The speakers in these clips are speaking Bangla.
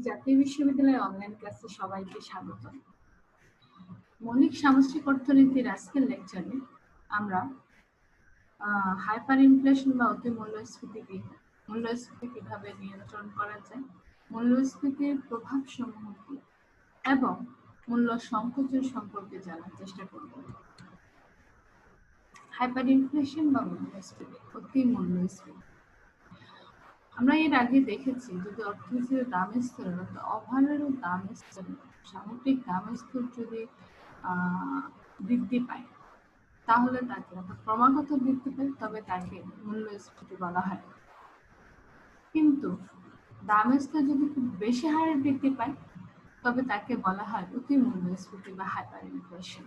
জাতীয় বিশ্ববিদ্যালয়ের অনলাইন ক্লাসে সবাইকে স্বাগত। মৌলিক সামষ্টিক অর্থনীতির আজকের লেকচারে আমরা হাইপার ইনফ্লেশন বা অতি মূল্যস্ফীতি কিভাবে নিয়ন্ত্রণ করা যায়, মূল্যস্ফীতির প্রভাব সমূহ কি এবং মূল্য সংকোচন সম্পর্কে জানার চেষ্টা করব। হাইপার ইনফ্লেশন বা অতি মূল্যস্ফীতি আমরা এর আগে দেখেছি, যদি অর্থনীতির দামের স্তর অর্থাৎ ওভারঅল দামের স্তর, সামগ্রিক দামের স্তর যদি বৃদ্ধি পায় তাহলে তাকে অর্থাৎ ক্রমাগত বৃদ্ধি পায় তবে তাকে মূল্যস্ফীতি বলা হয়। কিন্তু দামের স্তর যদি খুব বেশি হারে বৃদ্ধি পায় তবে তাকে বলা হয় অতি মূল্যস্ফীতি বা হাইপার ইনফ্লেশন।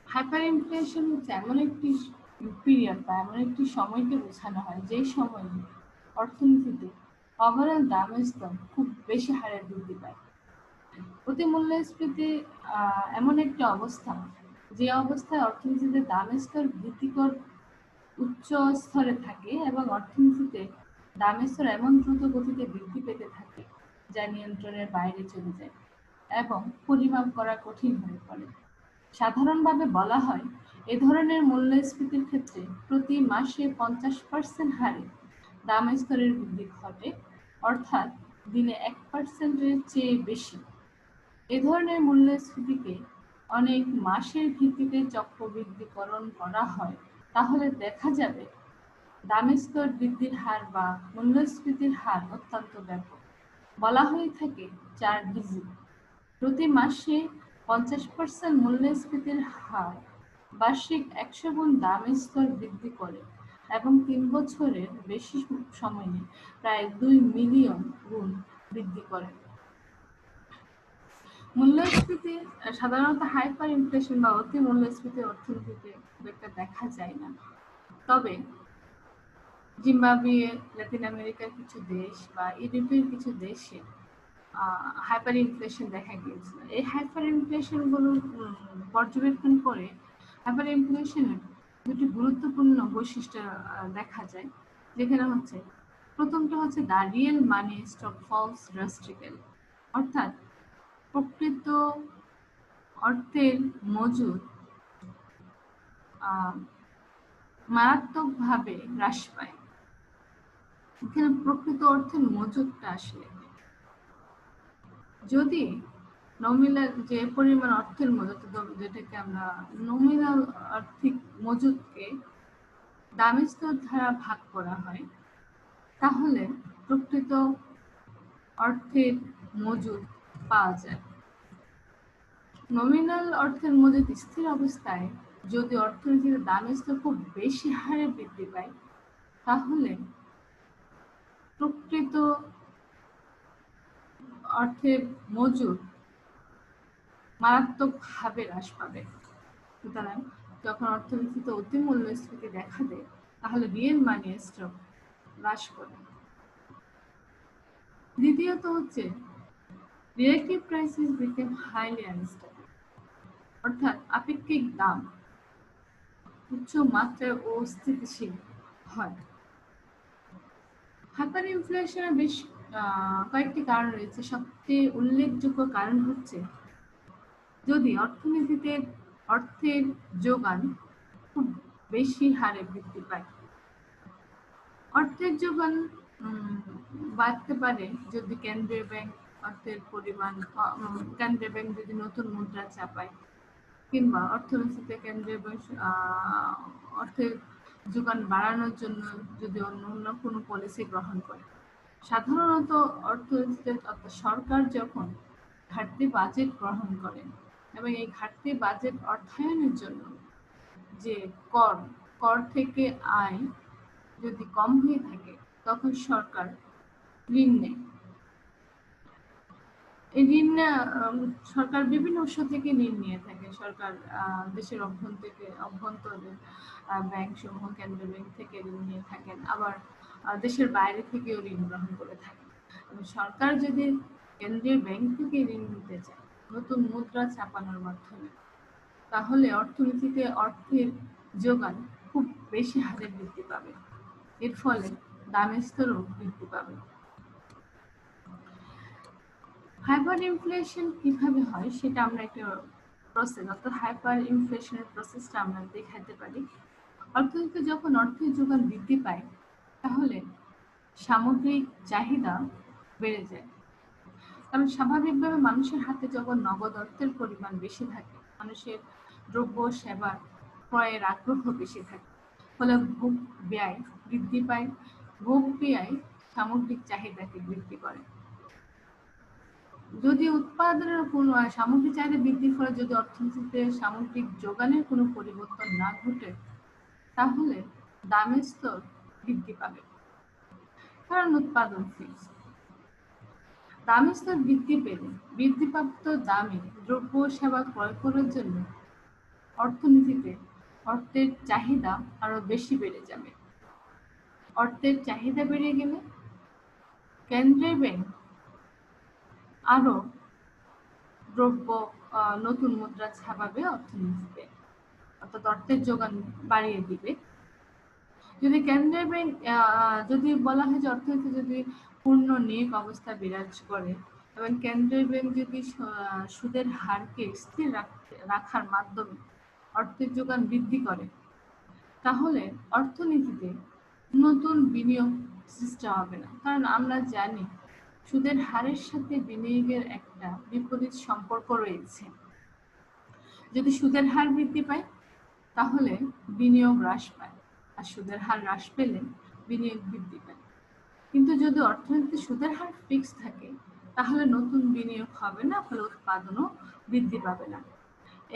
হাইপার ইনফ্লেশন হচ্ছে এমন একটি পিরিয়ড বা এমন একটি সময়কে বোঝানো হয় যে সময়ে অর্থনীতিতে ওভারঅল দামের স্তর খুব বেশি হারে বৃদ্ধি পায়। অতি মূল্যস্ফীতি এমন একটি অবস্থা যে অবস্থায় অর্থনীতিতে দামের স্তর বৃদ্ধিকর উচ্চ স্তরে থাকে এবং অর্থনীতিতে দামের স্তর এমন দ্রুত গতিতে বৃদ্ধি পেতে থাকে যা নিয়ন্ত্রণের বাইরে চলে যায় এবং পরিমাপ করা কঠিন হয়ে পড়ে। সাধারণভাবে বলা হয়, এ ধরনের মূল্যস্ফীতির ক্ষেত্রে প্রতি মাসে 50% হারে দামের স্তরের বৃদ্ধি ঘটে, অর্থাৎ দিনে 1%-এর চেয়ে বেশি। এ ধরনের মূল্যস্ফীতিকে অনেক মাসের ভিত্তিতে চক্রবৃদ্ধিকরণ করা হয়, তাহলে দেখা যাবে দামের স্তর বৃদ্ধির হার বা মূল্যস্ফীতির হার অত্যন্ত ব্যাপক। বলা হয়ে থাকে 4 ডিজিট। প্রতি মাসে 50% মূল্যস্ফীতির হার বার্ষিক 100 গুণ দামের স্তর বৃদ্ধি করে এবং 3 বছরের বেশি সময়ে প্রায় 2 মিলিয়ন গুণ বৃদ্ধি করে। মূল্যস্ফীতি সাধারণত হাইপার ইনফ্লেশন বা অতি মূল্যস্ফীতি অর্থনীতিতে খুব একটা দেখা যায় না, তবে জিম্বাবুয়ে, লাতিন আমেরিকার কিছু দেশ বা ইউরোপের কিছু দেশে হাইপার ইনফ্লেশন দেখা গিয়েছিল। এই হাইপার ইনফ্লেশন গুলো পর্যবেক্ষণ করে হাইপার ইনফ্লেশনের দুটি গুরুত্বপূর্ণ বৈশিষ্ট্য দেখা যায়, যেখানে হচ্ছে প্রথমটা হচ্ছে the real money stock falls drastically, অর্থাৎ প্রকৃত অর্থের মজুদ মারাত্মকভাবে হ্রাস পায়। এখানে প্রকৃত অর্থের মজুদটা আসলে যদি নমিনাল যে পরিমাণ অর্থের মজুদ, যেটাকে আমরা নমিনাল আর্থিক মজুদকে দামের স্তর দ্বারা ভাগ করা হয়, তাহলে প্রকৃত অর্থের মজুদ পাওয়া যায়। নমিনাল অর্থের মজুদ স্থির অবস্থায় যদি অর্থনীতির দামের স্তর খুব বেশি হারে বৃদ্ধি পায় তাহলে প্রকৃত অর্থের মজুদ মারাত্মকভাবে হ্রাস পাবে। সুতরাং যখন অর্থনীতিতে অতি মূল্যস্ফীতি দেখা দেয় তাহলে রিয়েল মানি স্টক হ্রাস করে। দ্বিতীয়ত হচ্ছে relative prices became highly unstable, অর্থাৎ আপেক্ষিক দাম উচ্চ মাত্রায় অস্থিতিশীল হয়। হাইপার ইনফ্লেশনের বেশ কয়েকটি কারণ রয়েছে। সবচেয়ে উল্লেখযোগ্য কারণ হচ্ছে যদি অর্থনীতিতে অর্থের যোগান খুব বেশি হারে বৃদ্ধি পায়। অর্থের যোগান বাড়তে পারে যদি কেন্দ্রীয় ব্যাংক অর্থের পরিমাণ, কেন্দ্রীয় ব্যাংক যদি নতুন মুদ্রা ছাপায় কিংবা অর্থনীতিতে কেন্দ্রীয় ব্যাংক অর্থের যোগান বাড়ানোর জন্য যদি অন্য কোনো পলিসি গ্রহণ করে। সাধারণত অর্থনীতিতে সরকার যখন ঘাটতি বাজেট গ্রহণ করেন এবং এই ঘাটতি বাজেট অর্থায়নের জন্য যে কর থেকে আয় যদি কম হয়ে থাকে তখন সরকার ঋণ নেয়। এই ঋণ সরকার বিভিন্ন উৎস থেকে ঋণ নিয়ে থাকে। সরকার দেশের অভ্যন্তরে ব্যাংক সমূহ, কেন্দ্রীয় ব্যাংক থেকে ঋণ নিয়ে থাকেন, আবার দেশের বাইরে থেকেও ঋণ গ্রহণ করে থাকেন। সরকার যদি কেন্দ্রীয় ব্যাংক থেকে ঋণ নিতে চায় নতুন মুদ্রা ছাপানোর মাধ্যমে, তাহলে অর্থনীতিতে অর্থের যোগান খুব বেশি হারে বৃদ্ধি পাবে। এর ফলে দামের স্তরও বৃদ্ধি পাবে। হাইপার ইনফ্লেশন কিভাবে হয় সেটা আমরা একটা প্রসেস, অর্থাৎ হাইপার ইনফ্লেশনের প্রসেসটা আমরা দেখাতে পারি। অর্থনীতিতে যখন অর্থের যোগান বৃদ্ধি পায় তাহলে সামগ্রিক চাহিদা বেড়ে যায়। কারণ স্বাভাবিকভাবে মানুষের হাতে যখন নগদ অর্থের পরিমাণ বেশি থাকে, মানুষের দ্রব্য সেবা ক্রয়ের আগ্রহ বেশি থাকে, ফলে ভোগ ব্যয় বৃদ্ধি পায়। ভোগ ব্যয় সামগ্রিক চাহিদাকে বৃদ্ধি করে। যদি উৎপাদনের কোনো সামগ্রিক চাহিদা বৃদ্ধির ফলে যদি অর্থনীতিতে সামগ্রিক যোগানের কোনো পরিবর্তন না ঘটে তাহলে দামের স্তর বৃদ্ধি পাবে, কারণ উৎপাদন ফিক্সড। দামের স্তর বৃদ্ধি পেলে বৃদ্ধিপ্রাপ্ত দামে দ্রব্য সেবা ক্রয় করার জন্য অর্থনীতিতে অর্থের চাহিদা আরো বেশি বেড়ে যাবে। অর্থের চাহিদা বেড়ে গেলে কেন্দ্রীয় ব্যাংক আরো দ্রব্য নতুন মুদ্রা ছাপাবে অর্থনীতিতে, অর্থাৎ অর্থের যোগান বাড়িয়ে দিবে। যদি কেন্দ্রীয় ব্যাংক যদি বলা হয় যে অর্থনীতি যদি পূর্ণ নিয়োগ অবস্থা বিরাজ করে এবং কেন্দ্রীয় ব্যাংক যদি সুদের হারকে স্থির রাখার মাধ্যমে অর্থের যোগান বৃদ্ধি করে তাহলে অর্থনীতিতে নতুন বিনিয়োগ সৃষ্টি হবে না। কারণ আমরা জানি সুদের হারের সাথে বিনিয়োগের একটা বিপরীত সম্পর্ক রয়েছে। যদি সুদের হার বৃদ্ধি পায় তাহলে বিনিয়োগ হ্রাস পায়, আর সুদের হার হ্রাস পেলে বিনিয়োগ বৃদ্ধি পায়। কিন্তু যদি অর্থনীতিতে সুদের হার ফিক্সড থাকে তাহলে নতুন বিনিয়োগ হবে না, ফলে উৎপাদনও বৃদ্ধি পাবে না।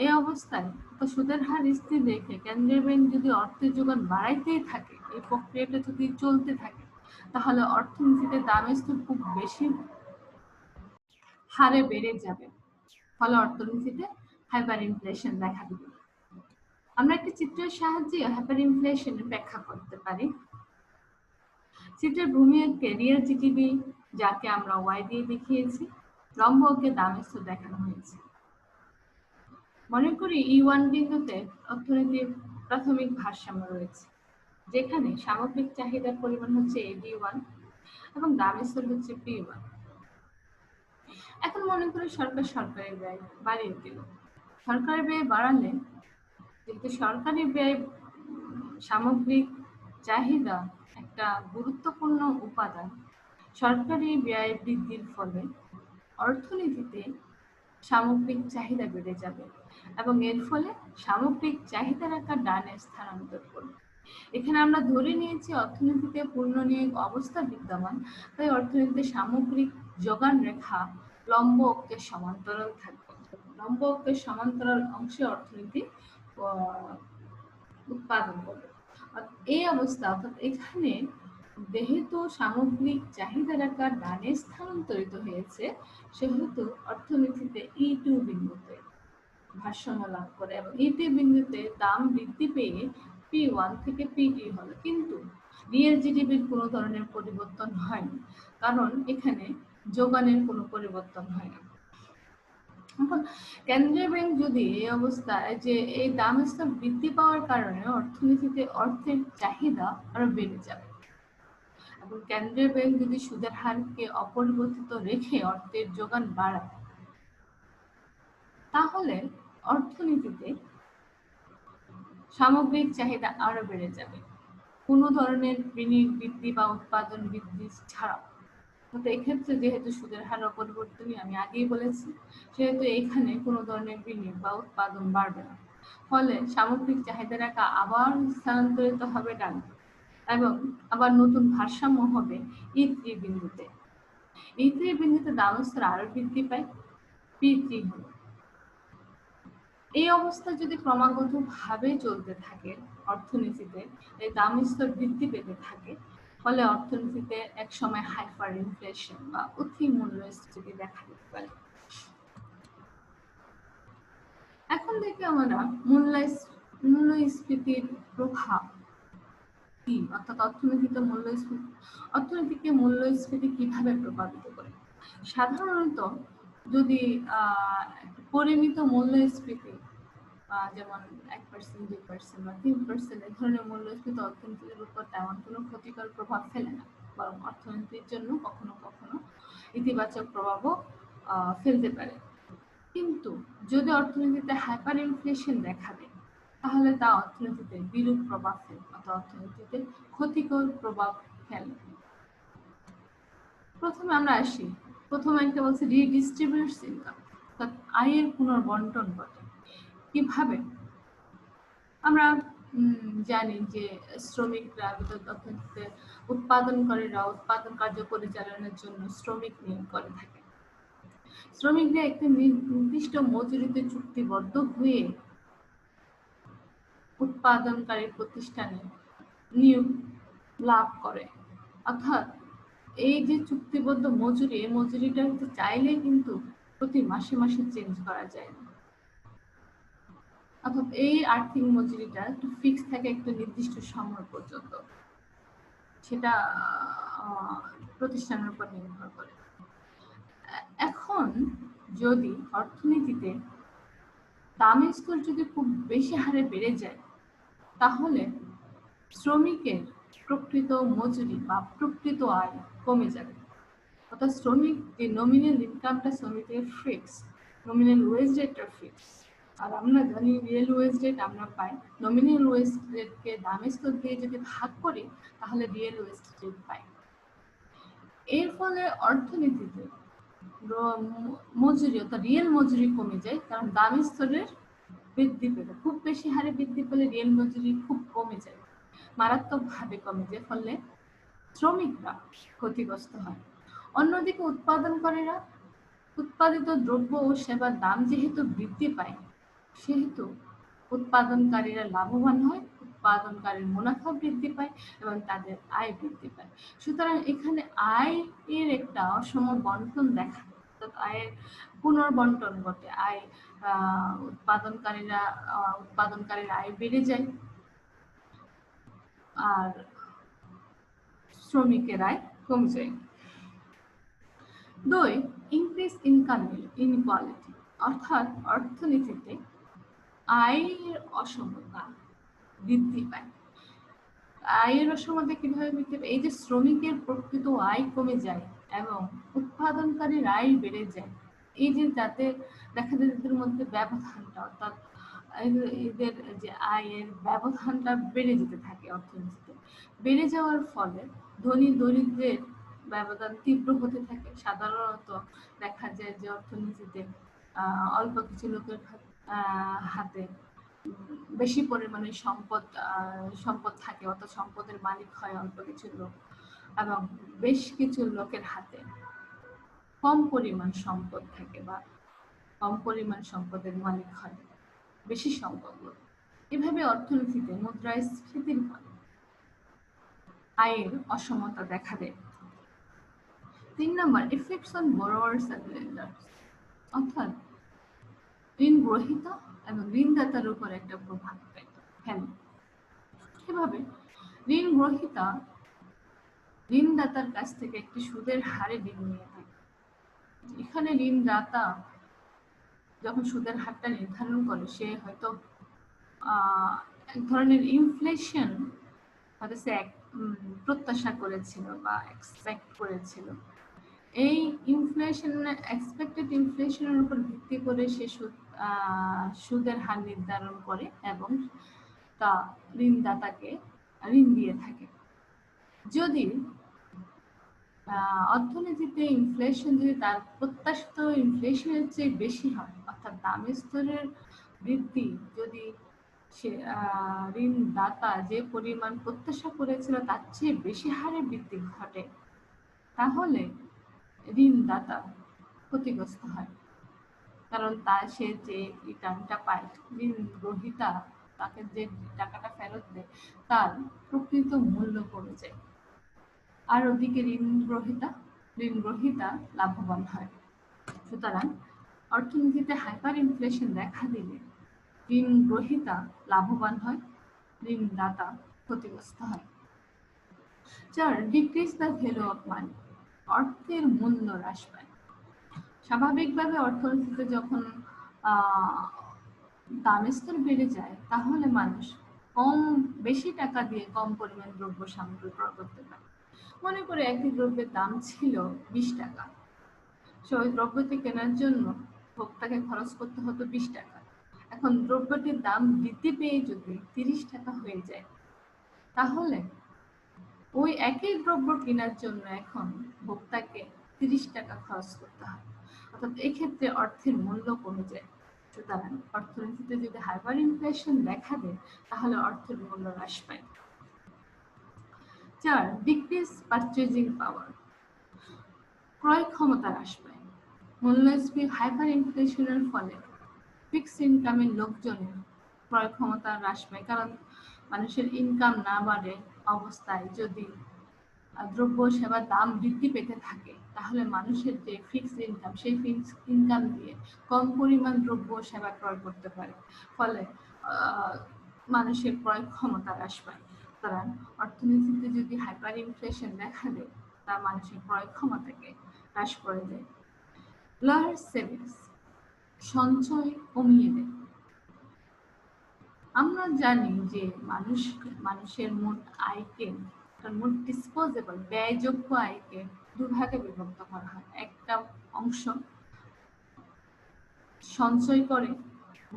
এই অবস্থায় সুদের হার স্থির রেখে কেন্দ্রীয় ব্যাংক যদি অর্থের যোগান বাড়াইতেই থাকে, এই প্রক্রিয়াটা যদি চলতে থাকে তাহলে অর্থনীতিতে দামের স্তর খুব বেশি হারে বেড়ে যাবে, ফলে অর্থনীতিতে হাইপার ইনফ্লেশন দেখা দিবে। আমরা একটি চিত্রের সাহায্যে হাইপার ইনফ্লেশনের ব্যাখ্যা করতে পারি। চিত্রের ভূমি অক্ষে রিয়েল জিডিপি, যাকে আমরা ওয়াই দিয়ে দেখিয়েছি, লম্ব অক্ষে দামের স্তর দেখানো হয়েছে। মনে করি E1 বিন্দুতে অর্থনীতির প্রাথমিক ভারসাম্য রয়েছে, যেখানে সামগ্রিক চাহিদার পরিমাণ হচ্ছে AD1 এবং দামের স্তর হচ্ছে P1। এখন মনে করি সরকারি ব্যয় বাড়িয়ে দিল। সরকারি ব্যয় বাড়ালে যেহেতু সরকারি ব্যয় সামগ্রিক চাহিদা একটা গুরুত্বপূর্ণ উপাদান, সরকারি ব্যয় বৃদ্ধির ফলে অর্থনীতিতে সামগ্রিক চাহিদা বেড়ে যাবে এবং এর ফলে সামগ্রিক চাহিদার আকার ডানে স্থানান্তর করবে। এখানে আমরা ধরে নিয়েছি অর্থনীতিতে পূর্ণ নিয়োগ অবস্থা বিদ্যমান, তাই অর্থনীতিতে সামগ্রিক যোগান রেখা লম্ব অক্ষের সমান্তরাল থাকবে। লম্ব অক্ষের সমান্তরাল অংশে অর্থনীতি উৎপাদন করবে। এই অবস্থা, অর্থাৎ এখানে যেহেতু সামগ্রিক চাহিদার আকার ডানে স্থানান্তরিত হয়েছে সেহেতু অর্থনীতিতে E2 বিন্দুতে ভারসাম্য লাভ করে এবং E2 বিন্দুতে দাম বৃদ্ধি পেয়ে P1 থেকে P2 হলো, কিন্তু রিয়েল জিডিপির কোনো ধরনের পরিবর্তন হয়নি, কারণ এখানে যোগানের কোনো পরিবর্তন হয় না। এখন কেন্দ্রীয় ব্যাংক যদি এই অবস্থায় যে এই দাম স্তর বৃদ্ধি পাওয়ার কারণে অর্থনীতিতে অর্থের চাহিদা আরো বেড়ে যাবে এবং কেন্দ্রীয় ব্যাংক যদি সুদের হারকে অপরিবর্তিত রেখে অর্থের যোগান বাড়ায় তাহলে অর্থনীতিতে সামগ্রিক চাহিদা আরো বেড়ে যাবে, কোনো ধরনের বিনিয়োগ বৃদ্ধি বা উৎপাদন বৃদ্ধি ছাড়া। তো এক্ষেত্রে যেহেতু সুদের হার অপরিবর্তনীয়, আমি আগেই বলেছি, সেহেতু এখানে কোনো ধরনের বিনিয়োগ বা উৎপাদন বাড়বে না, ফলে সামগ্রিক চাহিদা রেখা আবার স্থানান্তরিত হবে ডান এবং আবার নতুন ভারসাম্য হবে E3 বিন্দুতে। E3 বিন্দুতে দাম স্তর আরো বৃদ্ধি পায়, P3 হলো। এই অবস্থা যদি ক্রমাগত ভাবে চলতে থাকে অর্থনীতিতে, এই দাম স্তর বৃদ্ধি পেতে থাকে, ফলে অর্থনীতিতে এক সময় হাইপার ইনফ্লেশন বা অতি মূল্যস্ফীতি দেখা দিতে পারে। এখন থেকে আমরা মূল্যস্ফীতির প্রভাব কি, অর্থাৎ অর্থনীতিকে মূল্যস্ফীতি কিভাবে প্রভাবিত করে। সাধারণত যদি পরিমিত মূল্যস্ফীতি যেমন 1%, 2% বা 3% এই ধরনের মূল্যস্ফীতি অর্থনীতির উপর তেমন কোনো ক্ষতিকর প্রভাব ফেলে না, বরং অর্থনীতির জন্য কখনো কখনো ইতিবাচক প্রভাবও ফেলতে পারে। কিন্তু যদি অর্থনীতিতে হাইপার ইনফ্লেশন দেখা দেয়, তাহলে তা অর্থনীতিতে বিরূপ প্রভাব ফেলবে, অর্থাৎ অর্থনীতিতে ক্ষতিকর প্রভাব ফেলবে। প্রথমে আমরা আসি, প্রথমে একটা বলছে রিডিস্ট্রিবিউটস ইনকাম, অর্থাৎ আয়ের পুনর্বন্টন ঘটে। কিভাবে? আমরা জানি যে শ্রমিকরা অর্থনীতিতে উৎপাদনকারীরা উৎপাদন কার্য পরিচালনার জন্য শ্রমিক নিয়োগ করে থাকে। শ্রমিকরা একটি নির্দিষ্ট মজুরিতে চুক্তিবদ্ধ হয়ে উৎপাদনকারী প্রতিষ্ঠানে নিয়োগ লাভ করে। অর্থাৎ এই যে চুক্তিবদ্ধ মজুরি, এই মজুরিটা কিন্তু চাইলে কিন্তু প্রতি মাসে মাসে চেঞ্জ করা যায় না। অর্থাৎ এই আর্থিক মজুরিটা একটু ফিক্স থাকে একটা নির্দিষ্ট সময় পর্যন্ত, সেটা প্রতিষ্ঠানের উপর নির্ভর করে। এখন যদি অর্থনীতিতে দামের স্তর যদি খুব বেশি হারে বেড়ে যায়, তাহলে শ্রমিকের প্রকৃত মজুরি বা প্রকৃত আয় কমে যাবে। অর্থাৎ শ্রমিক যে নমিনাল ইনকামটা শ্রমিকের ফিক্স, নমিনাল ওয়েজ রেটটা ফিক্স, আর আমরা জানি রিয়েল ওয়েজ রেট আমরা পাই। নমিনাল ওয়েজ রেটকে দামের স্তর দিয়ে যদি ভাগ করি, তাহলে রিয়েল ওয়েজ রেট পাই। এর ফলে অর্থনীতিতে মজুরি অর্থাৎ রিয়েল মজুরি কমে যায়, কারণ দামের স্তরের বৃদ্ধি পেলে, খুব বেশি হারে বৃদ্ধি পেলে রিয়েল মজুরি খুব কমে যায়, মারাত্মকভাবে কমে যায়, ফলে শ্রমিকরা ক্ষতিগ্রস্ত হয়। অন্যদিকে উৎপাদনকারীরা উৎপাদিত দ্রব্য ও সেবার দাম যেহেতু বৃদ্ধি পায়, সেহেতু উৎপাদনকারীরা লাভবান হয়, উৎপাদনকারীর মুনাফা বৃদ্ধি পায় এবং তাদের আয় বৃদ্ধি পায়। সুতরাং এখানে আয়ের একটা অসম বন্টন দেখা যায়, অর্থাৎ আয়ের পুনর্বন্টন ঘটে। আয় উৎপাদনকারীর আয় বেড়ে যায় আর শ্রমিকের আয় কমে যায়। 2, ইনক্রিজ ইনকাম ইনইকুয়ালিটি, অর্থাৎ অর্থনীতিতে আয়ের অসমতা বৃদ্ধি পায়। আয়ের অসমতা কিভাবে বৃদ্ধি পায়? এই যে শ্রমিকের প্রকৃত আয় কমে যায় এবং উৎপাদনকারীর আয় বেড়ে যায়, এই যে যাতে দেখা যায় এদের মধ্যে ব্যবধানটা, অর্থাৎ এদের যে আয়ের ব্যবধানটা বেড়ে যেতে থাকে, অর্থনীতিতে বেড়ে যাওয়ার ফলে ধনী দরিদ্রের ব্যবধান তীব্র হতে থাকে। সাধারণত দেখা যায় যে অর্থনীতিতে অল্প কিছু লোকের হাতে বেশি পরিমাণে সম্পদ থাকে, অর্থাৎ সম্পদের মালিক হয় অল্প কিছু লোক, এবং বেশ কিছু লোকের হাতে কম পরিমাণ সম্পদ থাকে বা কম পরিমাণ সম্পদের মালিক হয় বেশি সংখ্যক লোক। এভাবে অর্থনীতিতে মুদ্রাস্ফীতির ফলে আয়ের অসমতা দেখা দেয়। 3 নম্বর, effects on borrowers and lenders, অর্থাৎ ঋণ গ্রহীতা এবং ঋণদাতার উপর একটা প্রভাব ফেলে। কিভাবে? ঋণ গ্রহীতা ঋণদাতার কাছ থেকে একটি সুদের হারে ঋণ নিয়ে থাকে। এখানে ঋণদাতা যখন সুদের হারটা নির্ধারণ করে, সে হয়তো এক ধরনের ইনফ্লেশন হয়তো সে প্রত্যাশা করেছিল বা এক্সপেক্ট করেছিল। এই এক্সপেক্টেড ইনফ্লেশনের উপর ভিত্তি করে সে সুদের হার নির্ধারণ করে এবং তা ঋণদাতাকে ঋণ দিয়ে থাকে। যদি অর্থনীতিতে ইনফ্লেশন যদি তার প্রত্যাশিত ইনফ্লেশনের চেয়ে বেশি হয়, অর্থাৎ দামের স্তরের বৃদ্ধি যদি সে ঋণদাতা যে পরিমাণ প্রত্যাশা করেছিল তার চেয়ে বেশি হারে বৃদ্ধি ঘটে, তাহলে ঋণদাতা ক্ষতিগ্রস্ত হয়, কারণ সে যে রিটার্নটা পায়, ঋণ গ্রহীতা তাকে যে টাকাটা ফেরত দেয় তার প্রকৃত মূল্য কমে যায়, আর ওদিকে ঋণ গ্রহীতা লাভবান হয়। সুতরাং অর্থনীতিতে হাইপার ইনফ্লেশন দেখা দিলে ঋণ গ্রহীতা লাভবান হয়, ঋণদাতা ক্ষতিগ্রস্ত হয়। 4, decrease the value of money, অর্থের মূল্য হ্রাস পায়। স্বাভাবিকভাবে অর্থনীতিতে যখন দামের স্তর বেড়ে যায়, তাহলে মানুষ বেশি টাকা দিয়ে কম পরিমাণ দ্রব্য সামগ্রী ক্রয় করতে পারে। মনে করে একই দ্রব্যের দাম ছিল 20 টাকা, ওই দ্রব্যটি কেনার জন্য ভোক্তাকে খরচ করতে হতো 20 টাকা। এখন দ্রব্যটির দাম বৃদ্ধি পেয়ে যদি 30 টাকা হয়ে যায়, তাহলে ওই একই দ্রব্য কেনার জন্য এখন ভোক্তাকে 30 টাকা খরচ করতে হয়। অর্থাৎ এক্ষেত্রে অর্থের মূল্য কমে যায়। সুতরাং অর্থনীতিতে যদি হাইপার ইনফ্লেশন দেখা দেয়, তাহলে অর্থের মূল্য হ্রাস পায়। 4. ডিক্রিজ পারচেজিং পাওয়ার, ক্রয় ক্ষমতা হ্রাস পায়। মূল্যস্ফীতি হাইপার ইনফ্লেশনের ফলে ফিক্সড ইনকামের লোকজনের ক্রয় ক্ষমতা হ্রাস পায়, কারণ মানুষের ইনকাম না বাড়ে অবস্থায় যদি দ্রব্য সেবার দাম বৃদ্ধি পেতে থাকে, তাহলে মানুষের যে ফিক্সড ইনকাম, সেই ফিক্সড ইনকাম দিয়ে কম পরিমাণ দ্রব্য সেবা ক্রয় করতে পারে, ফলে মানুষের ক্রয় ক্ষমতা হ্রাস পায়। সুতরাং অর্থনীতিতে যদি হাইপার ইনফ্লেশন দেখা দেয়, তা মানুষের ক্রয় ক্ষমতাকে হ্রাস করে দেয়। লোয়ার সেভিংস, সঞ্চয় কমিয়ে দেয়। আমরা জানি যে মানুষের মোট আয়কে, মোট ডিসপোজেবল ব্যয়যোগ্য আয়কে দুভাগে বিভক্ত করা হয়। একটা অংশ সঞ্চয় করে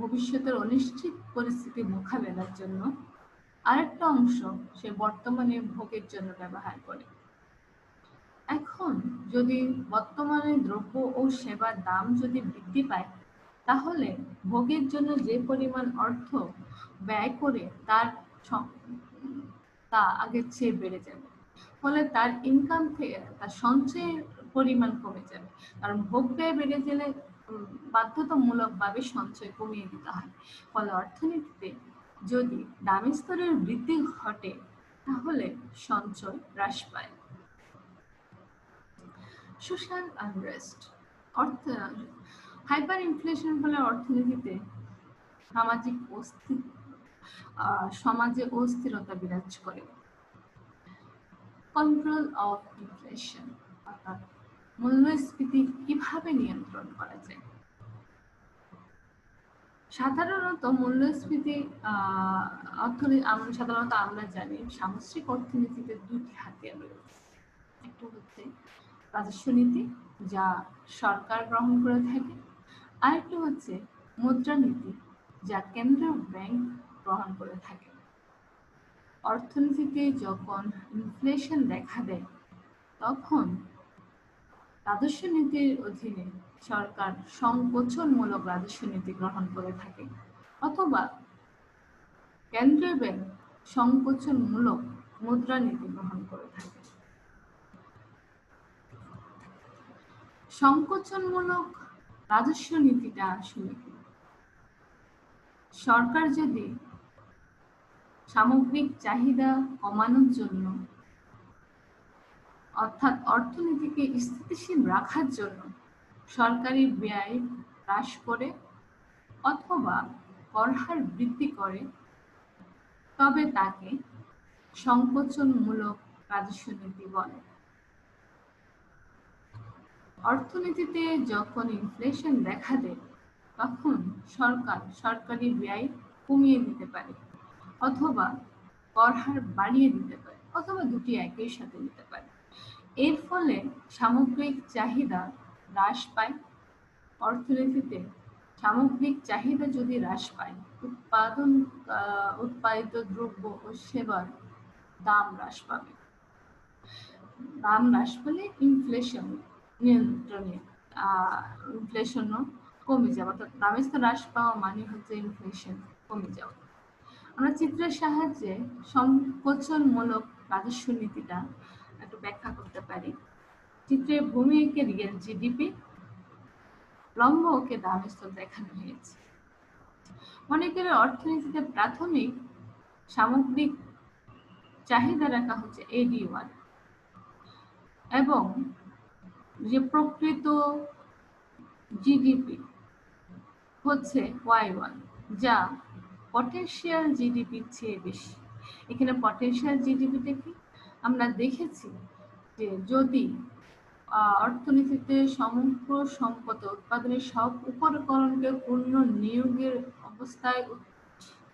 ভবিষ্যতের অনিশ্চিত পরিস্থিতি মোকাবেলার জন্য, আরেকটা অংশ সে বর্তমানে ভোগের জন্য ব্যবহার করে। এখন যদি বর্তমানে দ্রব্য ও সেবার দাম যদি বৃদ্ধি পায়, তাহলে ভোগের জন্য যে পরিমাণ অর্থ ব্যয় করে তা আগের চেয়ে বেড়ে যাবে। ফলে তার ইনকাম থেকে তার সঞ্চয়ের পরিমাণ কমে যাবে, কারণ ভোগ ব্যয় বেড়ে গেলে বাধ্যতামূলকভাবে সঞ্চয় কমিয়ে দিতে হয়। ফলে অর্থনীতিতে যদি দামি স্তরের বৃদ্ধি ঘটে, তাহলে সঞ্চয় হ্রাস পায়। সোশ্যাল আনরেস্ট, হাইপার ইনফ্লেশন ফলে অর্থনীতিতে সমাজে অস্থিরতা বিরাজ করে। কন্ট্রোল অফ ইনফ্লেশন, অর্থাৎ মূল্যস্ফীতি কিভাবে নিয়ন্ত্রণ করা যায়। সাধারণত মূল্যস্ফীতি সাধারণত আমরা জানি সামষ্টিক অর্থনীতিতে দুটি হাতিয়ার রয়েছে। একটা হচ্ছে রাজস্ব নীতি, যা সরকার গ্রহণ করে থাকে, আরেকটা হচ্ছে মুদ্রানীতি, যা কেন্দ্রীয় ব্যাংক গ্রহণ করে থাকে। অর্থনীতিতে যখন ইনফ্লেশন দেখা দেয়, তখন রাজস্ব নীতির অধীনে সরকার সংকোচনমূলক রাজস্ব নীতি গ্রহণ করে থাকে, অথবা কেন্দ্রীয় ব্যাংক সংকোচনমূলক মুদ্রানীতি গ্রহণ করে থাকে। সংকোচনমূলক রাজস্ব নীতিটা আসলে কি? সরকার যদি সামগ্রিক চাহিদা কমানোর জন্য, অর্থাৎ অর্থনীতিকে স্থিতিশীল রাখার জন্য সরকারি ব্যয় হ্রাস করে অথবা কর হার বৃদ্ধি করে, তবে তাকে সংকোচনমূলক রাজস্ব নীতি বলে। অর্থনীতিতে যখন ইনফ্লেশন দেখা দেয়, তখন সরকার সরকারি ব্যয় কমিয়ে দিতে পারে, অথবা কর হার বাড়িয়ে দিতে পারে, অথবা দুটি একই সাথে দিতে পারে। এর ফলে সামগ্রিক চাহিদা হ্রাস পায়। অর্থনীতিতে সামগ্রিক চাহিদা যদি হ্রাস পায়, উৎপাদিত দ্রব্য ও সেবার দাম হ্রাস পাবে। দাম হ্রাস পেলে ইনফ্লেশন নিয়ন্ত্রণে, ইনফ্লেশনও কমে যাবে। অর্থাৎ দামের স্তর হ্রাস পাওয়া মানে হচ্ছে ইনফ্লেশন কমে যাওয়া। আমরা চিত্রের সাহায্যে সংকোচনমূলক রাজস্ব নীতিটা একটু ব্যাখ্যা করতে পারি। চিত্রে ভূমি এঁকে রিয়েল জিডিপি, লম্ব ওকে দামের স্তর দেখানো হয়েছে। মনে করে অর্থনীতিতে প্রাথমিক সামগ্রিক চাহিদা রাখা হচ্ছে AD1, এবং যে প্রকৃত জিডিপি হচ্ছে Y1, যা পটেনশিয়াল জিডিপির চেয়ে বেশি। এখানে পটেনশিয়াল জিডিপিটা কি? আমরা দেখেছি যে যদি অর্থনীতিতে সমগ্র সম্পদ উৎপাদনের সব উপকরণকে পূর্ণ নিয়োগের অবস্থায়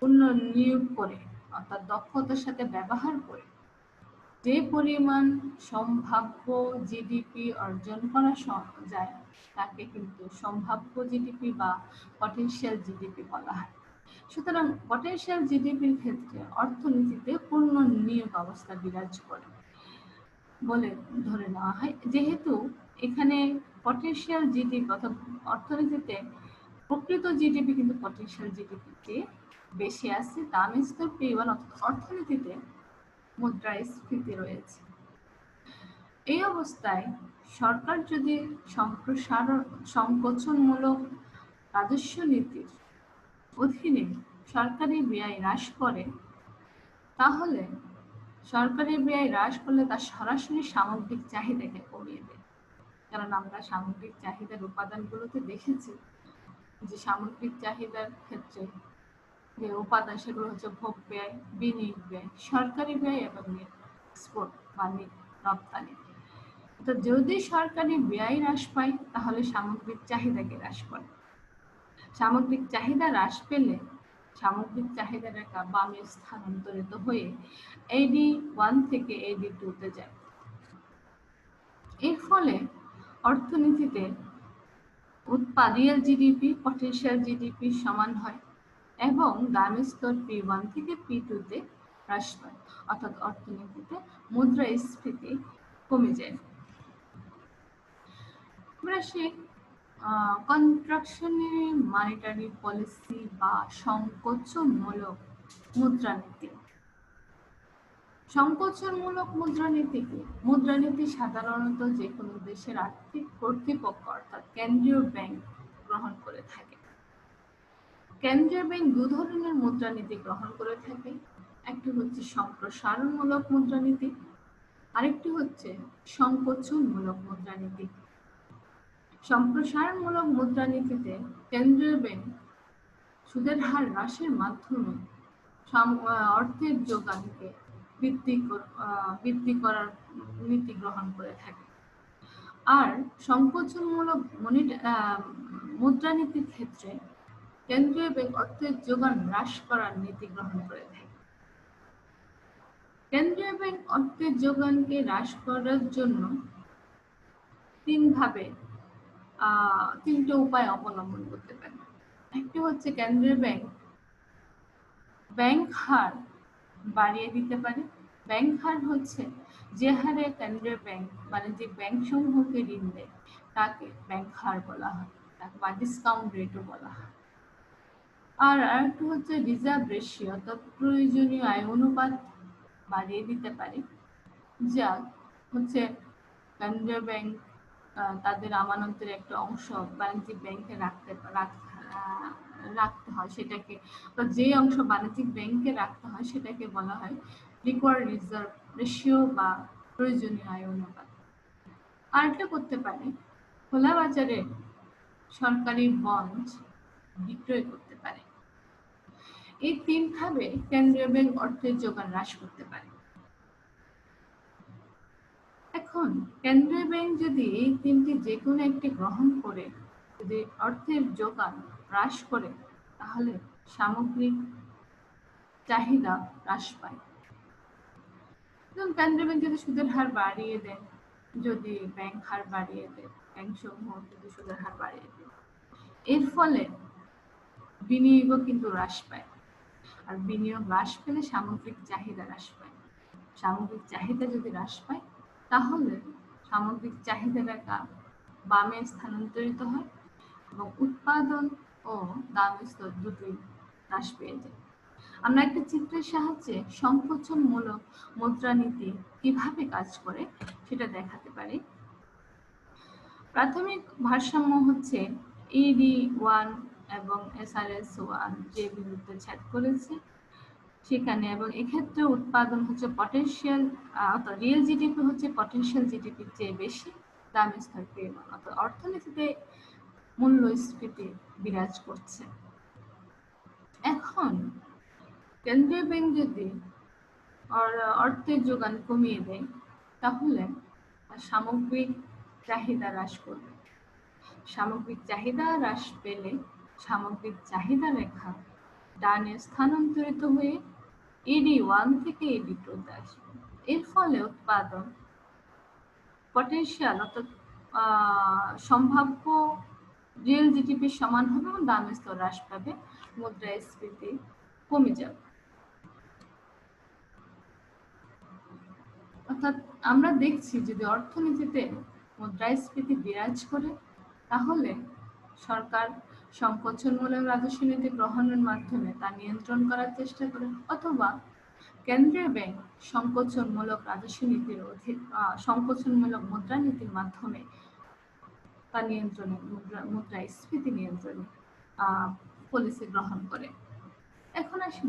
উন্নয়ন নিয়োগ করে অর্থাৎ দক্ষতার সাথে ব্যবহার করে যে পরিমাণ সম্ভাব্য জিডিপি অর্জন করা যায় তাকে কিন্তু সম্ভাব্য জিডিপি বা পটেনশিয়াল জিডিপি বলা হয়। সুতরাং পটেনশিয়াল জিডিপির ক্ষেত্রে অর্থনীতিতে পূর্ণ নিয়োগ অবস্থা বিরাজ করে বলে ধরে নেওয়া হয়, যেহেতু এখানে পটেনশিয়াল জিডিপি অর্থাৎ অর্থনীতিতে প্রকৃত জিডিপি কিন্তু পটেনশিয়াল জিডিপির চেয়ে বেশি আছে। দাম P1 অর্থাৎ অর্থনীতিতে মুদ্রাস্ফীতি রয়েছে। এই অবস্থায় সরকার যদি সংকোচনমূলক রাজস্ব নীতির অধীনে সরকারি ব্যয় হ্রাস করে, তাহলে সরকারি ব্যয় হ্রাস করলে তার সরাসরি সামগ্রিক চাহিদাকে কমিয়ে দেয়। কারণ আমরা সামগ্রিক চাহিদার উপাদানগুলোতে দেখেছি যে সামগ্রিক চাহিদার ক্ষেত্রে যে উপাদান সেগুলো হচ্ছে ভোগ ব্যয়, বিনিয়োগ ব্যয়, সরকারি ব্যয় এবং এক্সপোর্ট বা রপ্তানি। তো যদি সরকারি ব্যয় হ্রাস পায় তাহলে সামগ্রিক চাহিদাকে হ্রাস করে। সামগ্রিক চাহিদা হ্রাস পেলে সামগ্রিক চাহিদা রেখা বামে স্থানান্তরিত হয়ে AD1 থেকে AD2 তে যায়। এর ফলে অর্থনীতিতে রিয়েল জিডিপি পটেনশিয়াল জিডিপি সমান হয় এবং দাম স্তর P1 থেকে P2 তে হ্রাস পায়, অর্থাৎ অর্থনীতিতে মুদ্রাস্ফীতি কমে যায়। আমরা সেই কন্ট্রাকশনারি মনিটারি পলিসি বা সংকোচনমূলক মুদ্রানীতি। সংকোচনমূলক মুদ্রানীতি কি? মুদ্রানীতি সাধারণত যে কোনো দেশের আর্থিক কর্তৃপক্ষ অর্থাৎ কেন্দ্রীয় ব্যাংক গ্রহণ করে থাকে। কেন্দ্রীয় ব্যাংক দু ধরনের মুদ্রানীতি গ্রহণ করে থাকে। একটি হচ্ছে সম্প্রসারণমূলক মুদ্রানীতি, আরেকটি হচ্ছে সংকোচনমূলক মুদ্রানীতি। সম্প্রসারণমূলক মুদ্রানীতিতে কেন্দ্রীয় ব্যাংক সুদের হার হ্রাসের মাধ্যমে অর্থের যোগানকে বৃদ্ধি করার নীতি গ্রহণ করে থাকে। আর সংকোচনমূলক মুদ্রানীতির ক্ষেত্রে কেন্দ্রীয় ব্যাংক অর্থের যোগান হ্রাস করার নীতি গ্রহণ করে থাকে। কেন্দ্রীয় ব্যাংক অর্থের যোগানকে হ্রাস করার জন্য তিনটে উপায় অবলম্বন করতে পারে। একটি হচ্ছে কেন্দ্রীয় ব্যাংক হার বাড়িয়ে দিতে পারে। ব্যাংক হার হচ্ছে যে হারে কেন্দ্রীয় ব্যাংক বাণিজ্যিক ব্যাংক সমূহকে ঋণ দেয় তাকে ব্যাংক হার বলা হয় বা ডিসকাউন্ট রেটও বলা হয়। আর আরেকটি হচ্ছে রিজার্ভ রেশিও অর্থাৎ প্রয়োজনীয় আয় অনুপাত বাড়িয়ে দিতে পারে, যা হচ্ছে কেন্দ্রীয় ব্যাংক তাদের আমানতের একটা অংশ বাণিজ্যিক ব্যাংকে রাখতে হয়, সেটাকে যে অংশ বাণিজ্যিক ব্যাংকে রাখতে হয় সেটাকে বলা হয় রিকোয়ার্ড রিজার্ভ রেশিও বা প্রয়োজনীয় আয় অনুপাত। আরেকটা করতে পারে খোলা বাজারে সরকারি বন্ড বিক্রয় করতে পারে। এই তিনভাবে কেন্দ্রীয় ব্যাংক অর্থের যোগান হ্রাস করতে পারে। এখন কেন্দ্রীয় ব্যাংক যদি এই তিনটি যে কোনো একটি গ্রহণ করে যদি অর্থের যোগান হ্রাস করে তাহলে সামগ্রিক চাহিদা হ্রাস পায়। কেন্দ্রীয় ব্যাংক যদি সুদের হার বাড়িয়ে দেয়, যদি ব্যাংক হার বাড়িয়ে দেয়, ব্যাংক সমূহ যদি সুদের হার বাড়িয়ে দেয়, এর ফলে বিনিয়োগও কিন্তু হ্রাস পায়। আর বিনিয়োগ হ্রাস পেলে সামগ্রিক চাহিদা হ্রাস পায়। সামগ্রিক চাহিদা যদি হ্রাস পায় তাহলে সামগ্রিক চাহিদা রেখা বামে স্থানান্তরিত হয় এবং উৎপাদন ও দাম স্তর দুটোই হ্রাস পেয়ে যায়। আমরা একটা চিত্রের সাহায্যে সংকোচনমূলক মুদ্রানীতি কিভাবে কাজ করে সেটা দেখাতে পারি। প্রাথমিক ভারসাম্য হচ্ছে ED1 এবং SRS1 যে বিন্দুতে ছেদ করেছে সেখানে, এবং এক্ষেত্রে উৎপাদন হচ্ছে পটেনশিয়াল অর্থাৎ রিয়েল জিডিপি হচ্ছে পটেনশিয়াল জিডিপির চেয়ে বেশি, দাম স্তর P1 অর্থাৎ অর্থনীতিতে মূল্যস্ফীতি বিরাজ করছে। এখন কেন্দ্রীয় ব্যাংক যদি অর্থের যোগান কমিয়ে দেয় তাহলে সামগ্রিক চাহিদা হ্রাস করবে। সামগ্রিক চাহিদা হ্রাস পেলে সামগ্রিক চাহিদা রেখা ডানে স্থানান্তরিত হয়ে ED1 থেকে ED2 তে আসবে। এর ফলে উৎপাদন পটেনশিয়াল অর্থাৎ সম্ভাব্য রিয়েল জিডিপির সমান হবে এবং দামের স্তর হ্রাস পাবে, মুদ্রাস্ফীতি কমে যাবে। অর্থাৎ আমরা দেখছি যদি অর্থনীতিতে মুদ্রাস্ফীতি বিরাজ করে তাহলে সরকার সংকোচনমূলক রাজস্ব নীতি গ্রহণের মাধ্যমে তা নিয়ন্ত্রণ করার চেষ্টা করে, অথবা কেন্দ্রীয় ব্যাংক সংকোচনমূলক রাজস্ব নীতির সংকোচনমূলক মুদ্রানীতির মাধ্যমে তা নিয়ন্ত্রণে মুদ্রাস্ফীতি নিয়ন্ত্রণে পলিসি গ্রহণ করে। এখন আসি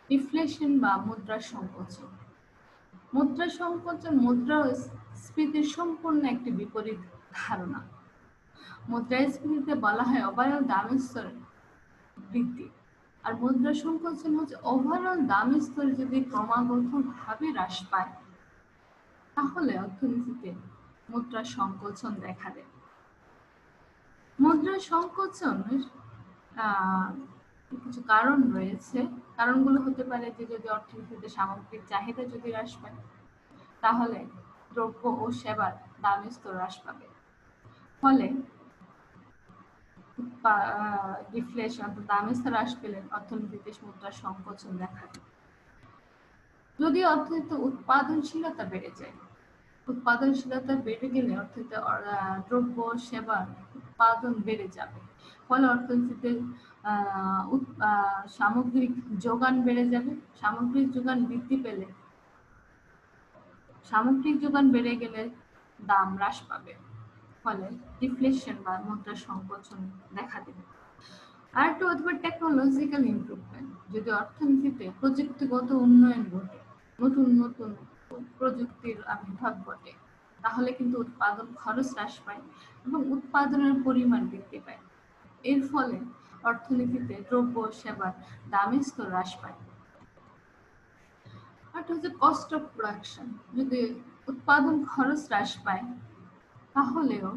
ডিফ্লেশন বা মুদ্রা সংকোচন। মুদ্রা সংকোচন মুদ্রাস্ফীতির সম্পূর্ণ একটি বিপরীত ধারণা। মুদ্রাস্ফীতিতে বলা হয় ওভারঅল দামের স্তর বৃদ্ধি, আর মুদ্রা সংকোচন হচ্ছে ওভারঅল দামের স্তর যদি ক্রমাগতভাবে হ্রাস পায় তাহলে অর্থনীতিতে মুদ্রা সংকোচন দেখা দেয়। মুদ্রা সংকোচনের কিছু কারণ রয়েছে। কারণগুলো হতে পারে যে যদি অর্থনীতিতে সামগ্রিক চাহিদা যদি হ্রাস পায় তাহলে দ্রব্য ও সেবার দামের স্তর হ্রাস পাবে, ফলে ডিফ্লেশন দামের স্তর হ্রাস পেলে অর্থনীতিতে মুদ্রা সংকোচন দেখা দেয়। যদি অর্থনীতিতে উৎপাদনশীলতা বেড়ে যায়, উৎপাদনশীলতা বেড়ে গেলে অর্থনীতিতে দ্রব্য সেবার উৎপাদন বেড়ে যাবে, ফলে অর্থনীতিতে সামগ্রিক যোগান বেড়ে যাবে। সামগ্রিক যোগান বৃদ্ধি পেলে সামগ্রিক যোগান বেড়ে গেলে দাম হ্রাস পাবে, ফলে ডিফ্লেশন বা মুদ্রা সংকোচন দেখা দেবে। আর একটা হতে পারে টেকনোলজিক্যাল ইমপ্রুভমেন্ট। যদি অর্থনীতিতে প্রযুক্তিগত উন্নয়ন ঘটে, নতুন নতুন প্রযুক্তির আবির্ভাব ঘটে, তাহলে কিন্তু উৎপাদন খরচ হ্রাস পায় এবং উৎপাদনের পরিমাণ বৃদ্ধি পায়। এর ফলে অর্থনীতিতে দ্রব্য সেবার দামের স্তর হ্রাস পায়। আরেকটা হচ্ছে কস্ট অফ প্রোডাকশন। যদি উৎপাদন খরচ হ্রাস পায় তাহলেও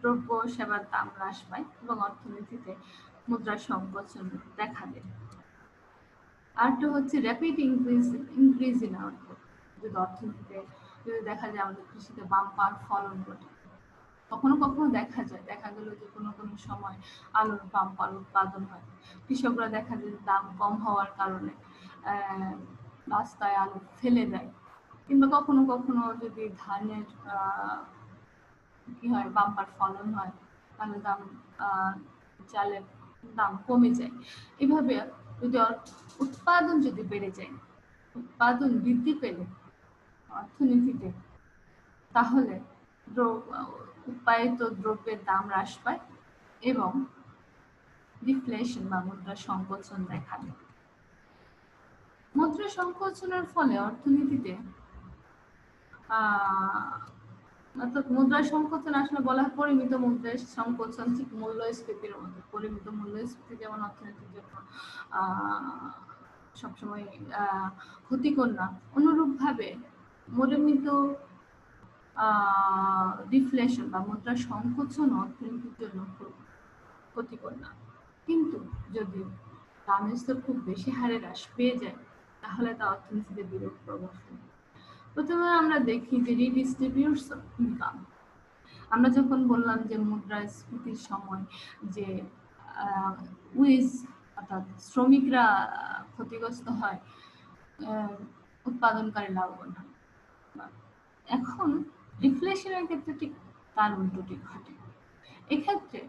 দ্রব্য সেবার দাম হ্রাস পায় এবং অর্থনীতিতে মুদ্রা সংকোচন দেখা দেয়। আরেকটা হচ্ছে র্যাপিড ইনক্রিজ ইন আউটপুট। যদি অর্থনীতিতে যদি দেখা যায় আমাদের কৃষিতে বাম্পার ফলন ঘটে, কখনো কখনো দেখা গেল যে কোনো কোনো সময় আলুর বাম্পার উৎপাদন হয়, কৃষকরা দেখা যায় দাম কম হওয়ার কারণে রাস্তায় আলু ফেলে দেয়, কিংবা কখনো কখনো যদি ধানের কি হয় বাম্পার ফলন হয় তাহলে দাম চালের দাম কমে যায়। এভাবে যদি উৎপাদন যদি বেড়ে যায়, উৎপাদন বৃদ্ধি পেলে অর্থনীতিতে, তাহলে উৎপাদিত দ্রব্যের দাম হ্রাস পায় এবং ডিফ্লেশন বা মুদ্রা সংকোচন দেখা দেয়। মুদ্রা সংকোচনের ফলে অর্থনীতিতে অর্থাৎ মুদ্রা সংকোচন আসলে বলা হয় পরিমিত মুদ্রা সংকোচন, ঠিক মূল্যস্ফীতির মতো। পরিমিত মূল্যস্ফীতি যেমন অর্থনীতির জন্য সবসময় ক্ষতিকর না, অনুরূপভাবে পরিমিত ডিফ্লেশন বা মুদ্রা সংকোচন অর্থনীতির জন্য ক্ষতিকর না। কিন্তু যদি দামের স্তর খুব বেশি হারে হ্রাস পেয়ে যায় তাহলে তা অর্থনীতিতে বিরূপ প্রভাব ফেলে। প্রথমে আমরা দেখি যে রিডিস্ট্রিবিউশন ইনকাম। আমরা যখন বললাম যে মুদ্রাস্ফীতির সময় যে অর্থাৎ শ্রমিকরা ক্ষতিগ্রস্ত হয়, উৎপাদনকারী লাভবান হয়। এখন ডিফ্লেশনের ক্ষেত্রে ঠিক তার উল্টোটি ঘটে। এক্ষেত্রে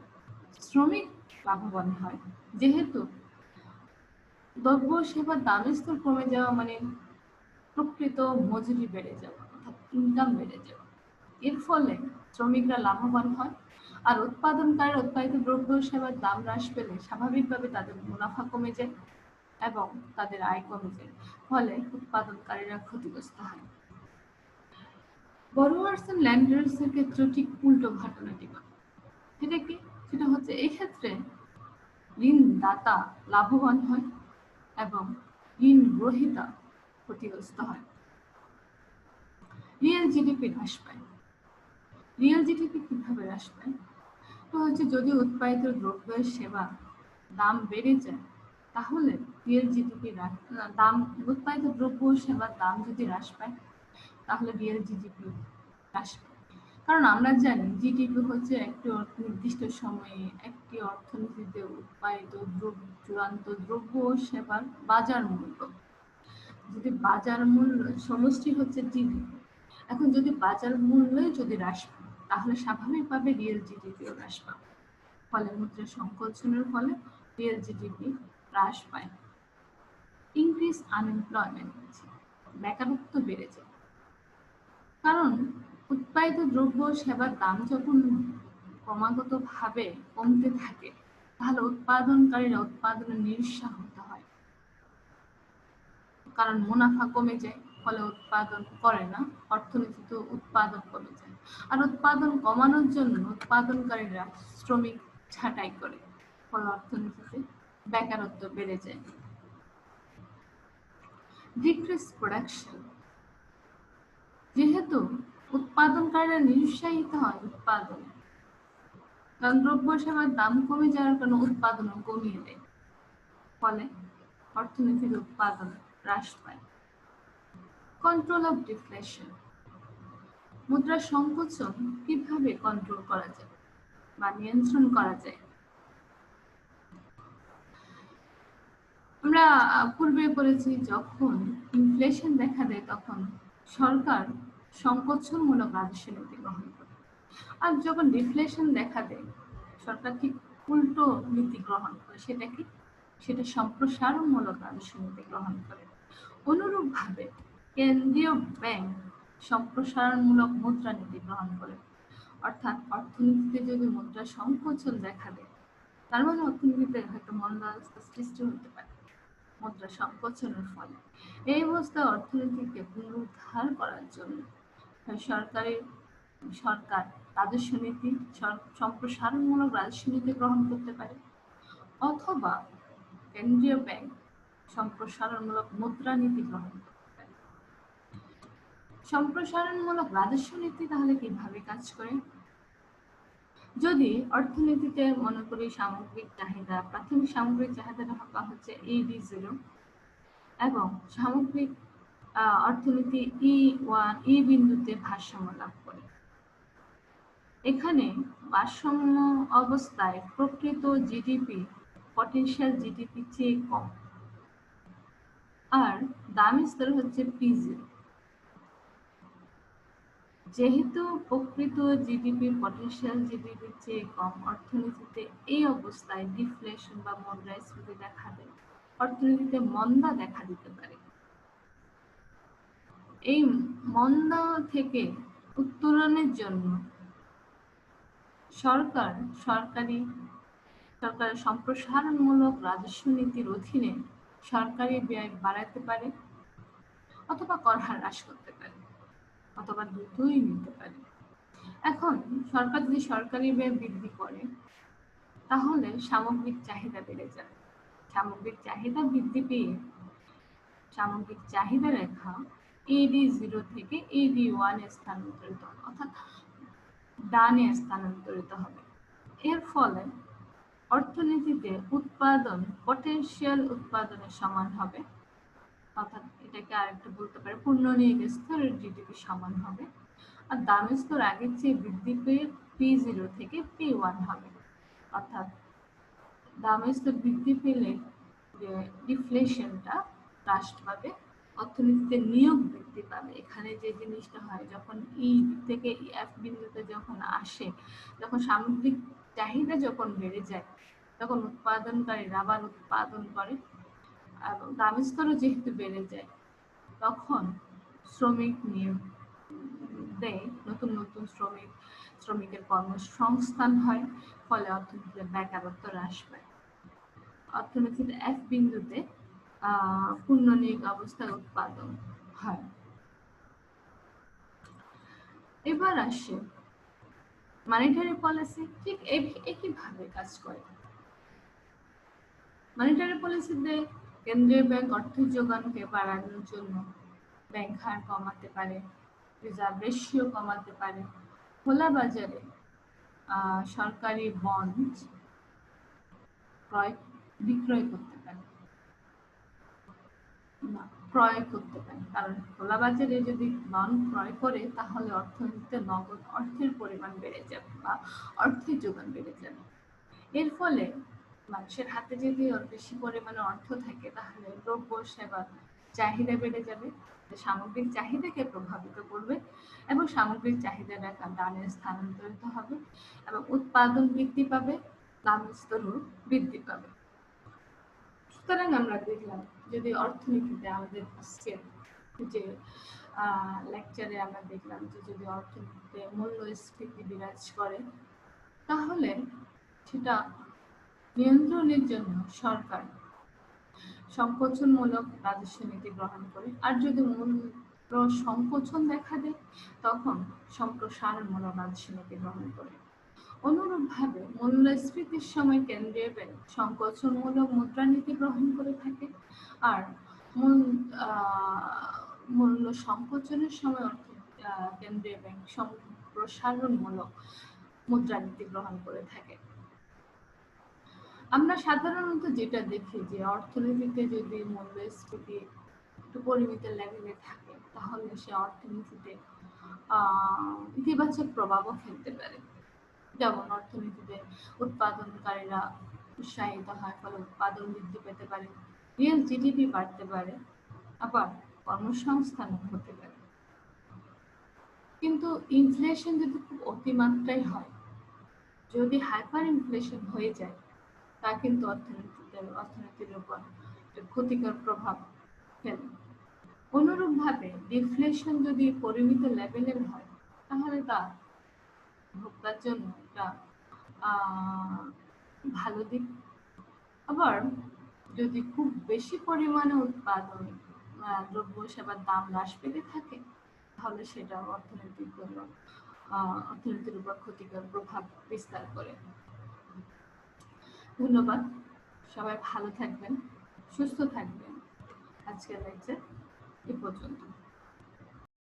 শ্রমিক লাভবান হয়, যেহেতু দ্রব্য সেবার দামের স্তর কমে যাওয়া মানে প্রকৃত মজুরি বেড়ে যাওয়া, অর্থাৎ ইনকাম বেড়ে যাওয়া। এর ফলে শ্রমিকরা লাভবান হয়, আর উৎপাদনকারী উৎপাদিত দ্রব্য সেবার দাম হ্রাস পেলে স্বাভাবিকভাবে তাদের মুনাফা কমে যায় এবং তাদের আয় কমে যায়, ফলে উৎপাদনকারীরা ক্ষতিগ্রস্ত হয়। বরোয়ার্স এন্ড ল্যান্ডার্স এর ক্ষেত্রে ঠিক উল্টো ঘটনাটি ঘটে। সেটা কি? সেটা হচ্ছে এই ক্ষেত্রে ঋণদাতা লাভবান হয় এবং ঋণ গ্রহীতা ক্ষতিগ্রস্ত হয়। রিয়েল জিডিপি হ্রাস পায়। রিয়েল জিডিপি কিভাবে হ্রাস পায়? তো হচ্ছে যদি উৎপাদিত দ্রব্যের সেবা দাম বেড়ে যায় তাহলে রিয়েল জিডিপি দাম, উৎপাদিত দ্রব্য ও সেবার দাম যদি হ্রাস পায় তাহলে রিয়েল জিডিপি হ্রাস পায়। কারণ আমরা জানি জিডিপি হচ্ছে একটি নির্দিষ্ট সময়ে একটি অর্থনীতিতে উৎপাদিত চূড়ান্ত দ্রব্য ও সেবার বাজার মূল্য। যদি বাজার মূল্য সমষ্টি হচ্ছে জিডিপি, এখন যদি বাজার মূল্য যদি হ্রাস পায় তাহলে স্বাভাবিকভাবে রিয়েল জিডিপিও হ্রাস পাবে। ফলে মুদ্রা সংকোচনের ফলে রিয়েল জিডিপি হ্রাস পায়। ইনক্রিজ আনএমপ্লয়মেন্ট, বেকারত্ব বেড়ে যায়। কারণ উৎপাদিত দ্রব্য সেবার দাম যখন ক্রমাগতভাবে কমতে থাকে তাহলে উৎপাদনকারীরা উৎপাদনে নিরুৎসাহিত হয়, কারণ মুনাফা কমে যায়, ফলে উৎপাদন করে না, অর্থনীতিতে উৎপাদন কমে যায়। আর উৎপাদন কমানোর জন্য উৎপাদনকারীরা শ্রমিক ছাঁটাই করে, ফলে অর্থনীতিতে বেকারত্ব বেড়ে যায়। ডিক্রিজ প্রোডাকশন, যেহেতু উৎপাদনকারীরা নিরুৎসাহিত হয় উৎপাদনে, কারণ দ্রব্য সেবার দাম কমে যাওয়ার কারণে উৎপাদনও কমিয়ে দেয়, ফলে অর্থনীতির উৎপাদন হ্রাস পায়। কন্ট্রোল অফ ডিফ্লেশন, মুদ্রা সংকোচন কিভাবে কন্ট্রোল করা যায় বা নিয়ন্ত্রণ করা যায়? আমরা পূর্বে বলেছি যখন ইনফ্লেশন দেখা দেয় তখন সরকার সংকোচনমূলক রাজস্ব নীতি গ্রহণ করে, আর যখন ডিফ্লেশন দেখা দেয় সরকার ঠিক উল্টো নীতি গ্রহণ করে। সেটা কি? সেটা সম্প্রসারণমূলক রাজস্ব নীতি গ্রহণ করে। অনুরূপভাবে কেন্দ্রীয় ব্যাংক সম্প্রসারণমূলক মুদ্রানীতি গ্রহণ করে। অর্থাৎ অর্থনীতিতে যদি মুদ্রা সংকোচন দেখা দেয় তার মানে অর্থনীতিতে হয়তো মন্দাবস্থা সৃষ্টি হতে পারে মুদ্রা সংকোচনের ফলে। এই অবস্থায় অর্থনীতিকে পুনরুদ্ধার করার জন্য সরকার রাজস্ব নীতি, সম্প্রসারণমূলক রাজস্ব নীতি গ্রহণ করতে পারে, অথবা কেন্দ্রীয় ব্যাংক সম্প্রসারণমূলক মুদ্রানীতি গ্রহণ করতে পারে। সম্প্রসারণমূলক রাজস্ব নীতি তাহলে কিভাবে কাজ করে? যদি অর্থনীতিতে মনে করি সামগ্রিক চাহিদা, প্রাথমিক সামগ্রিক চাহিদাটা হচ্ছে ED0 এবং সামগ্রিক অর্থনীতি E1 বিন্দুতে ভারসাম্য লাভ করে। এখানে ভারসাম্য অবস্থায় প্রকৃত জিডিপি পটেনশিয়াল জিডিপি চেয়ে কম, আর দাম স্তর হচ্ছে P0। যেহেতু প্রকৃত জিডিপি পটেনশিয়াল জিডিপির চেয়ে কম, অর্থনীতিতে এই অবস্থায় ডিফ্লেশন বা মুদ্রাস্ফীতি দেখা দেয়, অর্থনীতিতে মন্দা দেখা দিতে পারে। এই মন্দা থেকে উত্তরণের জন্য সরকারের সম্প্রসারণমূলক রাজস্ব নীতির অধীনে সরকারি ব্যয় বাড়াতে পারে, অথবা কর হার হ্রাস করতে পারে, অথবা দুটোই নিতে পারে। এখন সরকার যদি সরকারি ব্যয় বৃদ্ধি করে তাহলে সামগ্রিক চাহিদা বেড়ে যাবে। সামগ্রিক চাহিদা বৃদ্ধি পেয়ে সামগ্রিক চাহিদা রেখা ED0 থেকে ED1 এ স্থানান্তরিত হবে, অর্থাৎ ডানে স্থানান্তরিত হবে। এর ফলে অর্থনীতিতে উৎপাদন পটেনশিয়াল উৎপাদনের সমান হবে, অর্থাৎ এটাকে আরেকটু বলতে পারে পূর্ণনিয়োগ স্তরের জিডিপি সমান হবে। আর দাম স্তর আগের চেয়ে বৃদ্ধি পেয়ে P0 থেকে P1 হবে, অর্থাৎ দাম স্তর বৃদ্ধি পেলে যে ডিফ্লেশনটা হ্রাস পাবে, অর্থনীতিতে নিয়োগ বৃদ্ধি পাবে। এখানে যে জিনিসটা হয় যখন ই থেকে এফ বিন্দুতে যখন আসে, যখন সামগ্রিক চাহিদা যখন বেড়ে যায় তখন উৎপাদনকারীরা আবার উৎপাদন করে, এবং দাম স্তরও যেহেতু বেড়ে যায় তখন শ্রমিক নিয়োগ দেয়, নতুন নতুন শ্রমিকের কর্মসংস্থান হয়, ফলে অর্থনীতিতে বেকারত্ব হ্রাস পায়। অর্থনীতির এফ বিন্দুতে পূর্ণনিয়োগ অবস্থায় উৎপাদন হয়। এবার আসে মনিটারি পলিসি, ঠিক একইভাবে কাজ করে। মনিটারি পলিসিতে কেন্দ্রীয় ব্যাংক অর্থ যোগানকে বাড়ানোর জন্য ব্যাংক হার কমাতে পারে, রিজার্ভ রেশিও কমাতে পারে, খোলা বাজারে সরকারি বন্ড বিক্রয় করতে পারে। না, ক্রয় করতে পারে। কারণ খোলা বাজারে যদি নন ক্রয় করে তাহলে অর্থনীতিতে নগদ অর্থের পরিমাণ বেড়ে যাবে বা অর্থের যোগান বেড়ে যাবে। এর ফলে মানুষের হাতে যদি বেশি পরিমাণে অর্থ থাকে তাহলে দ্রব্য সেবার চাহিদা বেড়ে যাবে, সামগ্রিক চাহিদাকে প্রভাবিত করবে এবং সামগ্রিক চাহিদা দানে স্থানান্তরিত হবে এবং উৎপাদন বৃদ্ধি পাবে, দাম স্তরও বৃদ্ধি পাবে। সুতরাং আমরা দেখলাম যদি অর্থনীতিতে আমাদের আজকের যে লেকচারে আমরা দেখলাম যে যদি অর্থনীতিতে মূল্যস্ফীতি বিরাজ করে তাহলে সেটা নিয়ন্ত্রণের জন্য সরকার সংকোচনমূলক রাজস্ব নীতি গ্রহণ করে, আর যদি মূল্য সংকোচন দেখা দেয় তখন সম্প্রসারণমূলক রাজস্ব নীতি গ্রহণ করে। অনুরূপভাবে মূল্যস্ফীতির সময় কেন্দ্রীয় ব্যাংক সংকোচনমূলক মুদ্রানীতি গ্রহণ করে থাকে, আর মূল্য সংকোচনের সময় কেন্দ্রীয় ব্যাংক সম্প্রসারণমূলক মুদ্রানীতি গ্রহণ করে থাকে। আমরা সাধারণত যেটা দেখি যে অর্থনীতিতে যদি মূল্যস্ফীতি একটু পরিমিত লেভেলে থাকে তাহলে সে অর্থনীতিতে ইতিবাচক প্রভাবও ফেলতে পারে। যেমন অর্থনীতিতে উৎপাদনকারীরা উৎসাহিত হয়, ফলে উৎপাদন বৃদ্ধি পেতে পারে, রিয়েল জিডিপি বাড়তে পারে, আবার কর্মসংস্থানও হতে পারে। কিন্তু ইনফ্লেশন যদি খুব অতিমাত্রায় হয়, যদি হাইপার ইনফ্লেশন হয়ে যায়, তা কিন্তু অর্থনীতির উপর ক্ষতিকর প্রভাব ফেলে। অনুরূপভাবে ডিফ্লেশন যদি পরিমিত লেভেলের হয় তাহলে তা ভোক্তার জন্য একটা ভালো দিক। আবার যদি খুব বেশি পরিমাণে উৎপাদন দ্রব্য সেবার দাম হ্রাস পেতে থাকে তাহলে সেটা অর্থনীতির উপর ক্ষতিকর প্রভাব বিস্তার করে। ধন্যবাদ, সবাই ভালো থাকবেন, সুস্থ থাকবেন। আজকের লেকচার এ পর্যন্ত।